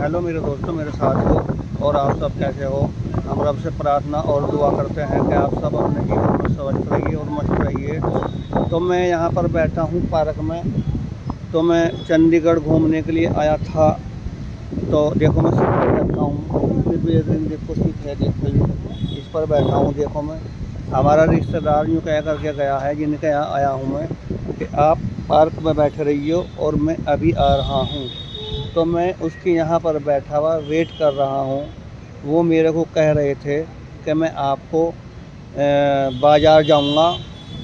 Hello मेरे दोस्तों, मेरे साथियों, और आप सब कैसे हो। हम रब से प्रार्थना और दुआ करते हैं कि आप सब अपने जीवन में स्वस्थ रहिए और मस्त रहिए। तो मैं यहाँ पर बैठा हूँ पार्क में। तो मैं चंडीगढ़ घूमने के लिए आया था। तो देखो मैं सीट पर बैठा हूँ, फिर भी देखो सीट है, देखो ये इस पर बैठा हूँ। देखो मैं, हमारा रिश्तेदार यूँ कह करके गया है जिनके यहाँ आया हूँ मैं, कि आप पार्क में बैठे रहिए और मैं अभी आ रहा हूँ। तो मैं उसके यहाँ पर बैठा हुआ वेट कर रहा हूँ। वो मेरे को कह रहे थे कि मैं आपको बाज़ार जाऊँगा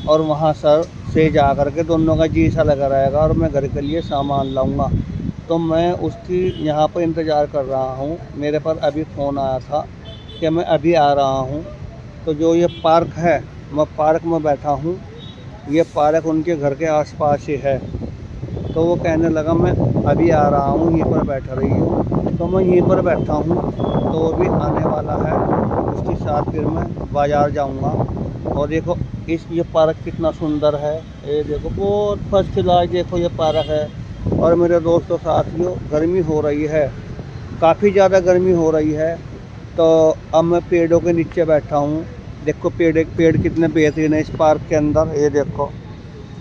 और वहाँ सर से जा कर के दोनों का जी सा लगा रहेगा और मैं घर के लिए सामान लाऊँगा। तो मैं उसकी यहाँ पर इंतज़ार कर रहा हूँ। मेरे पर अभी फ़ोन आया था कि मैं अभी आ रहा हूँ। तो जो ये पार्क है, मैं पार्क में बैठा हूँ। ये पार्क उनके घर के आसपास ही है। तो वो कहने लगा मैं अभी आ रहा हूँ, यहीं पर बैठा रही हूँ। तो मैं यहीं पर बैठा हूँ। तो वो भी आने वाला है, उसके साथ फिर मैं बाज़ार जाऊँगा। और देखो ये पार्क कितना सुंदर है। ये देखो बहुत फर्स्ट क्लास, देखो ये पार्क है। और मेरे दोस्तों साथियों, गर्मी हो रही है, काफ़ी ज़्यादा गर्मी हो रही है। तो अब मैं पेड़ों के नीचे बैठा हूँ। देखो पेड़ कितने बेहतरीन है इस पार्क के अंदर। ये देखो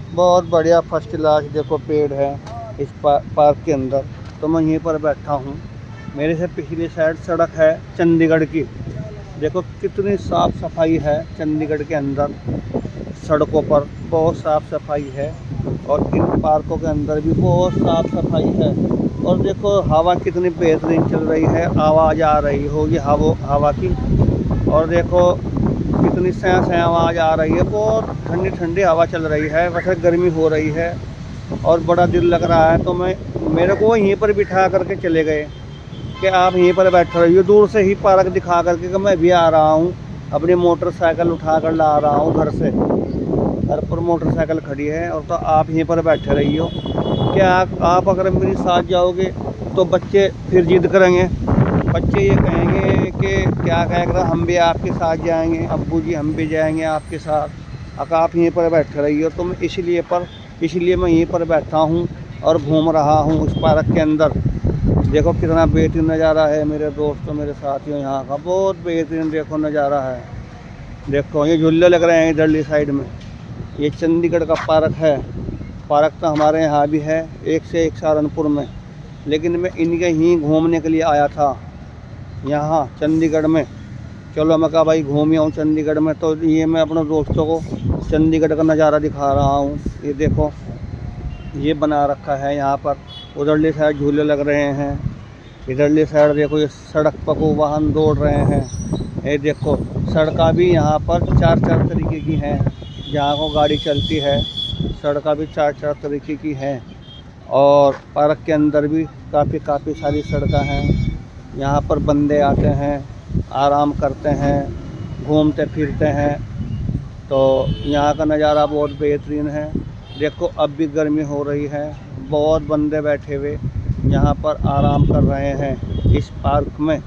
बहुत बढ़िया फर्स्ट क्लास देखो पेड़ है इस पार्क के अंदर। तो मैं यहीं पर बैठा हूँ। मेरे से पिछली साइड सड़क है चंडीगढ़ की। देखो कितनी साफ़ सफाई है चंडीगढ़ के अंदर। सड़कों पर बहुत साफ़ सफाई है और इन पार्कों के अंदर भी बहुत साफ़ सफाई है। और देखो हवा कितनी बेहतरीन चल रही है, आवाज़ आ रही होगी हवा की। और देखो कितनी सया आवाज़ आ रही है, बहुत ठंडी ठंडी हवा चल रही है। वैसे गर्मी हो रही है और बड़ा दिल लग रहा है। तो मेरे को यहीं पर बिठा करके चले गए कि आप यहीं पर बैठे रहिए। दूर से ही पार्क दिखा करके कि मैं भी आ रहा हूँ, अपनी मोटरसाइकिल उठा कर ला रहा हूँ घर से। घर पर मोटरसाइकिल खड़ी है और तो आप यहीं पर बैठे रहिए। क्या आप अगर मेरे साथ जाओगे तो बच्चे फिर जिद करेंगे। बच्चे ये कहेंगे कि क्या कहेगा, हम भी आपके साथ जाएंगे, अब्बू जी हम भी जाएंगे आपके साथ। अगर आप यहीं पर बैठे रहिए। तो मैं इसलिए मैं यहीं पर बैठा हूँ और घूम रहा हूँ उस पार्क के अंदर। देखो कितना बेहतरीन नज़ारा है मेरे दोस्तों, मेरे साथियों, यहाँ का बहुत बेहतरीन देखो नज़ारा है। देखो ये झूले लग रहे हैं इधरली साइड में। ये चंडीगढ़ का पार्क है। पार्क तो हमारे यहाँ भी है, एक से एक सहारनपुर में। लेकिन मैं इनके ही घूमने के लिए आया था यहाँ चंडीगढ़ में। चलो मैं कहा भाई घूम आऊँ चंडीगढ़ में। तो ये मैं अपने दोस्तों को चंडीगढ़ का नज़ारा दिखा रहा हूँ। ये देखो ये बना रखा है यहाँ पर। उधरली साइड झूले लग रहे हैं, इधरली साइड देखो ये सड़क पर को वाहन दौड़ रहे हैं। ये देखो सड़का भी यहाँ पर चार चार तरीके की हैं, जहाँ को गाड़ी चलती है। सड़का भी चार चार तरीके की हैं। और पार्क के अंदर भी काफ़ी सारी सड़कें हैं। यहाँ पर बंदे आते हैं, आराम करते हैं, घूमते फिरते हैं। तो यहाँ का नज़ारा बहुत बेहतरीन है। देखो अब भी गर्मी हो रही है, बहुत बंदे बैठे हुए यहाँ पर आराम कर रहे हैं इस पार्क में।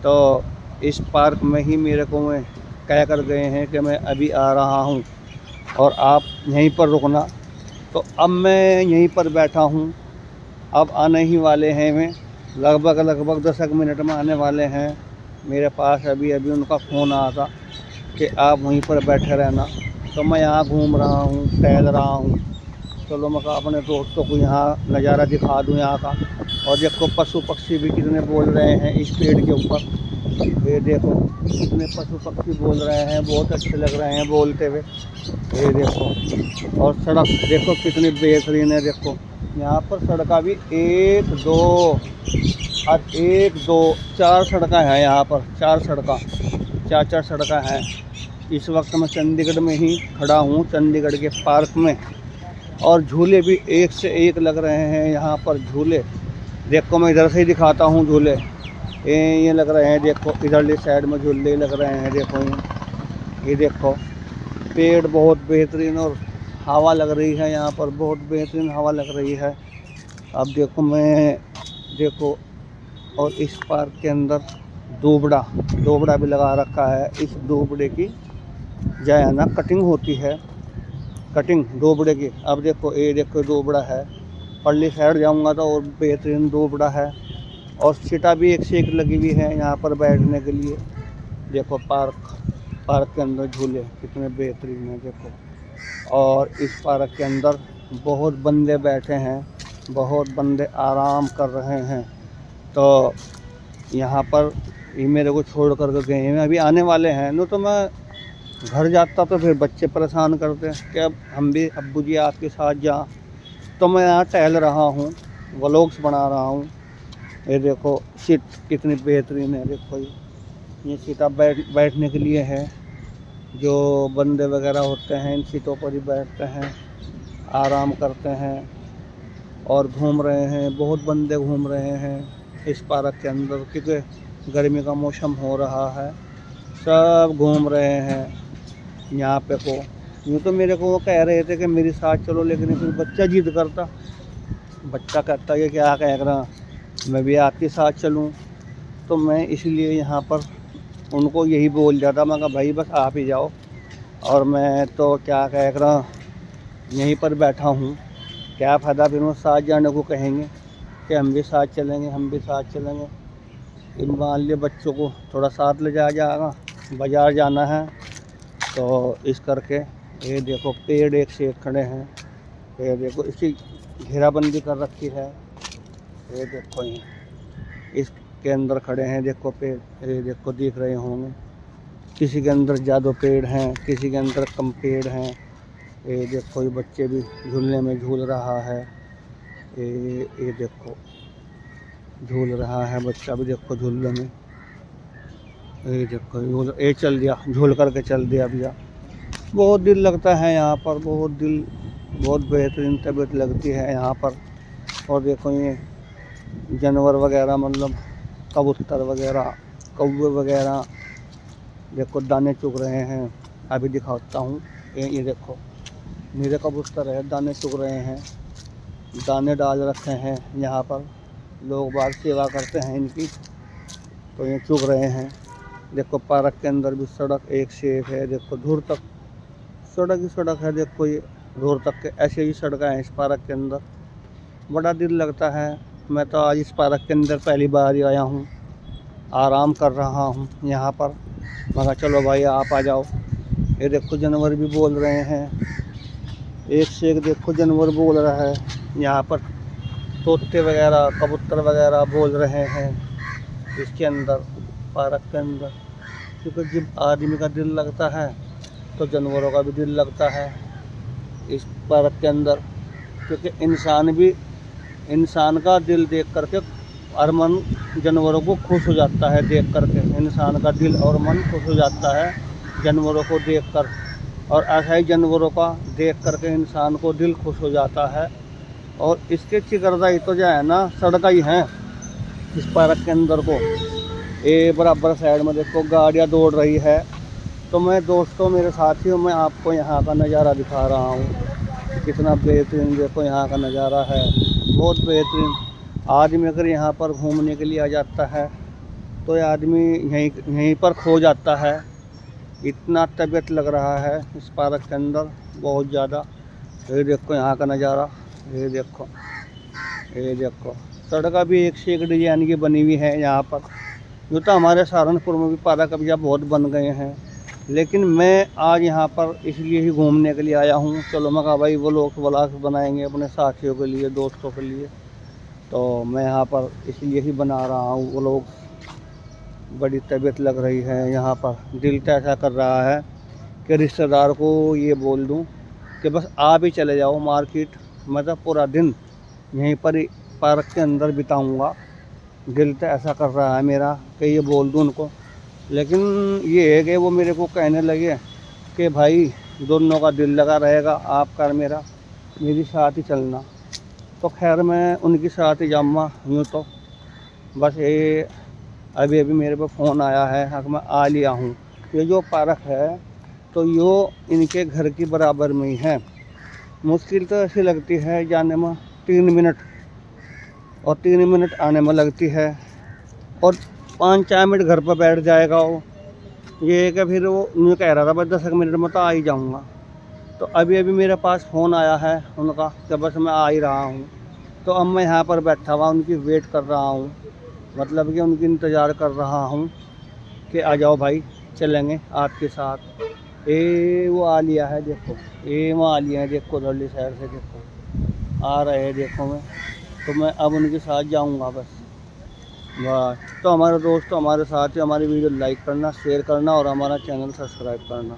तो इस पार्क में ही मेरे को मैं कह कर गए हैं कि मैं अभी आ रहा हूँ और आप यहीं पर रुकना। तो अब मैं यहीं पर बैठा हूँ। अब आने ही वाले हैं, मैं लगभग 10 मिनट में आने वाले हैं। मेरे पास अभी उनका फ़ोन आया था कि आप वहीं पर बैठे रहना। तो मैं यहाँ घूम रहा हूँ, टहल रहा हूँ। चलो मैं अपने दोस्तों को यहाँ नज़ारा दिखा दूँ यहाँ का। और देखो पशु पक्षी भी कितने बोल रहे हैं इस पेड़ के ऊपर। ये देखो कितने पशु पक्षी बोल रहे हैं, बहुत अच्छे लग रहे हैं बोलते हुए। ये देखो और सड़क देखो कितनी बेहतरीन है। देखो यहाँ पर सड़का भी 1 2 और 1 2 4 सड़कें हैं यहाँ पर। चार सड़कें हैं। इस वक्त मैं चंडीगढ़ में ही खड़ा हूँ, चंडीगढ़ के पार्क में। और झूले भी एक से एक लग रहे हैं यहाँ पर झूले। देखो मैं इधर से ही दिखाता हूँ झूले। ये लग रहे हैं, देखो इधरली साइड में झूले लग रहे हैं। देखो ये देखो पेड़ बहुत बेहतरीन और हवा लग रही है यहाँ पर, बहुत बेहतरीन हवा लग रही है। अब देखो और इस पार्क के अंदर दोबड़ा भी लगा रखा है। इस दोबड़े की जो है ना कटिंग होती है, कटिंग दोबड़े की। अब देखो ये देखो दोबड़ा है। परली साइड जाऊंगा तो और बेहतरीन दोबड़ा है। और सीटा भी एक से एक लगी हुई है यहाँ पर बैठने के लिए। देखो पार्क के अंदर झूले कितने बेहतरीन हैं देखो। और इस पार्क के अंदर बहुत बंदे बैठे हैं, बहुत बंदे आराम कर रहे हैं। तो यहाँ पर ये मेरे को छोड़ कर के गए हैं, अभी आने वाले हैं। नो तो मैं घर जाता तो फिर बच्चे परेशान करते हैं कि अब हम भी अब्बू जी आपके साथ जाएं। तो मैं यहाँ टहल रहा हूँ, व्लॉग्स बना रहा हूँ। ये देखो सीट कितनी बेहतरीन है। देखो ये सीटा बैठने के लिए है। जो बंदे वगैरह होते हैं इन सीटों पर ही बैठते हैं, आराम करते हैं और घूम रहे हैं। बहुत बंदे घूम रहे हैं इस पार्क के अंदर, क्योंकि गर्मी का मौसम हो रहा है। सब घूम रहे हैं यहाँ पे को। यूँ तो मेरे को वो कह रहे थे कि मेरे साथ चलो, लेकिन फिर बच्चा जिद करता। बच्चा कहता है कि क्या कह रहा, मैं भी आपके साथ चलूँ। तो मैं इसलिए यहाँ पर उनको यही बोल जाता, मैं कहा भाई बस आप ही जाओ, और मैं तो क्या कह रहा यहीं पर बैठा हूँ। क्या फ़ायदा फिर वो साथ जाने को कहेंगे कि हम भी साथ चलेंगे, हम भी साथ चलेंगे। इन मान लिए बच्चों को थोड़ा साथ ले जाया जाएगा, बाज़ार जाना है। तो इस करके ये देखो पेड़ एक से एक खड़े हैं। ये देखो इसकी घेराबंदी कर रखी है। ये देखो ये इसके अंदर खड़े हैं, देखो पेड़, ये देखो दिख रहे होंगे। किसी के अंदर ज़्यादा पेड़ हैं, किसी के अंदर कम पेड़ हैं। ये देखो ये बच्चे भी झूलने में झूल रहा है। ये देखो झूल रहा है बच्चा भी, देखो झूलने में। ये देखो ये चल दिया, झूल करके चल दिया भैया। बहुत दिल लगता है यहाँ पर, बहुत बेहतरीन तबीयत लगती है यहाँ पर। और देखो ये जानवर वगैरह, मतलब कबूतर वगैरह, कौवे वगैरह देखो दाने चुग रहे हैं। अभी दिखाता हूँ। ये देखो मेरे कबूतर है, दाने चुग रहे हैं, दाने डाल रखे हैं यहाँ पर। लोग बाग सेवा करते हैं इनकी, तो ये चुग रहे हैं। देखो पार्क के अंदर भी सड़क एक से एक है। देखो दूर तक सड़क ही सड़क है। देखो ये दूर तक के ऐसे ही सड़कें हैं इस पार्क के अंदर। बड़ा दिल लगता है। मैं तो आज इस पार्क के अंदर पहली बार ही आया हूँ, आराम कर रहा हूँ यहाँ पर। मगर चलो भाई आप आ जाओ। ये देखो जानवर भी बोल रहे हैं, एक से एक देखो जानवर बोल रहा है यहाँ पर। तोते वगैरह, कबूतर वगैरह बोल रहे हैं इसके अंदर, पार्क के अंदर। क्योंकि जब आदमी का दिल लगता है तो जानवरों का भी दिल लगता है इस पार्क के अंदर। क्योंकि इंसान का दिल देख करके और मन जानवरों को खुश हो जाता है। देख करके इंसान का दिल और मन खुश हो जाता है जानवरों को देख कर। और ऐसा ही जानवरों का देख करके इंसान को दिल खुश हो जाता है। और इसके चिकरदाई तो जो है ना सड़क ही हैं इस पार्क के अंदर को। ये बराबर साइड में देखो गाड़ियाँ दौड़ रही है। तो मैं दोस्तों, मेरे साथियों, मैं आपको यहाँ का नज़ारा दिखा रहा हूँ। कितना बेहतरीन देखो यहाँ का नज़ारा है, बहुत बेहतरीन। आदमी अगर यहाँ पर घूमने के लिए आ जाता है तो ये आदमी यहीं पर खो जाता है। इतना तबीयत लग रहा है इस पार्क के अंदर, बहुत ज़्यादा। ये देखो यहाँ का नज़ारा, ये देखो सड़क भी एक से एक डिजाइन की बनी हुई है यहाँ पर। यूँ तो हमारे सहारनपुर में भी पार्क अभी बहुत बन गए हैं, लेकिन मैं आज यहाँ पर इसलिए ही घूमने के लिए आया हूँ। चलो मैं कहा भाई वो लोग व्लॉग बनाएंगे अपने साथियों के लिए, दोस्तों के लिए। तो मैं यहाँ पर इसलिए ही बना रहा हूँ व्लॉग। बड़ी तबीयत लग रही है यहाँ पर। दिल तो ऐसा कर रहा है कि रिश्तेदार को ये बोल दूँ कि बस आप ही चले जाओ मार्केट, मैं तो पूरा दिन यहीं पर ही पार्क के अंदर बिताऊँगा। दिल तो ऐसा कर रहा है मेरा कि ये बोल दूँ उनको, लेकिन ये है कि वो मेरे को कहने लगे कि भाई दोनों का दिल लगा रहेगा, आपका और मेरा, मेरी साथ ही चलना। तो खैर मैं उनके साथ ही जाऊँगा। यूँ तो बस ये अभी मेरे पे फ़ोन आया है, हाँ मैं आ लिया हूँ। ये जो पार्क है तो यो इनके घर की बराबर में ही है। मुश्किल तो ऐसी लगती है जाने में 3 मिनट, और 3 मिनट आने में लगती है, और 5-4 मिनट घर पर बैठ जाएगा वो। ये है कि फिर वो मैं कह रहा था बस 10 मिनट में तो आ ही जाऊँगा। तो अभी मेरे पास फ़ोन आया है उनका कि बस मैं आ ही रहा हूँ। तो अब मैं यहाँ पर बैठा हुआ उनकी वेट कर रहा हूँ। मतलब कि उनकी इंतज़ार कर रहा हूँ कि आ जाओ भाई, चलेंगे आपके साथ। ये वो आलिया है देखो, ये वो आलिया है देखो, उधरली साइड से देखो आ रहे हैं देखो। तो मैं अब उनके साथ जाऊंगा बस। तो हमारे दोस्तों हमारे साथ ही हमारी वीडियो लाइक करना, शेयर करना और हमारा चैनल सब्सक्राइब करना।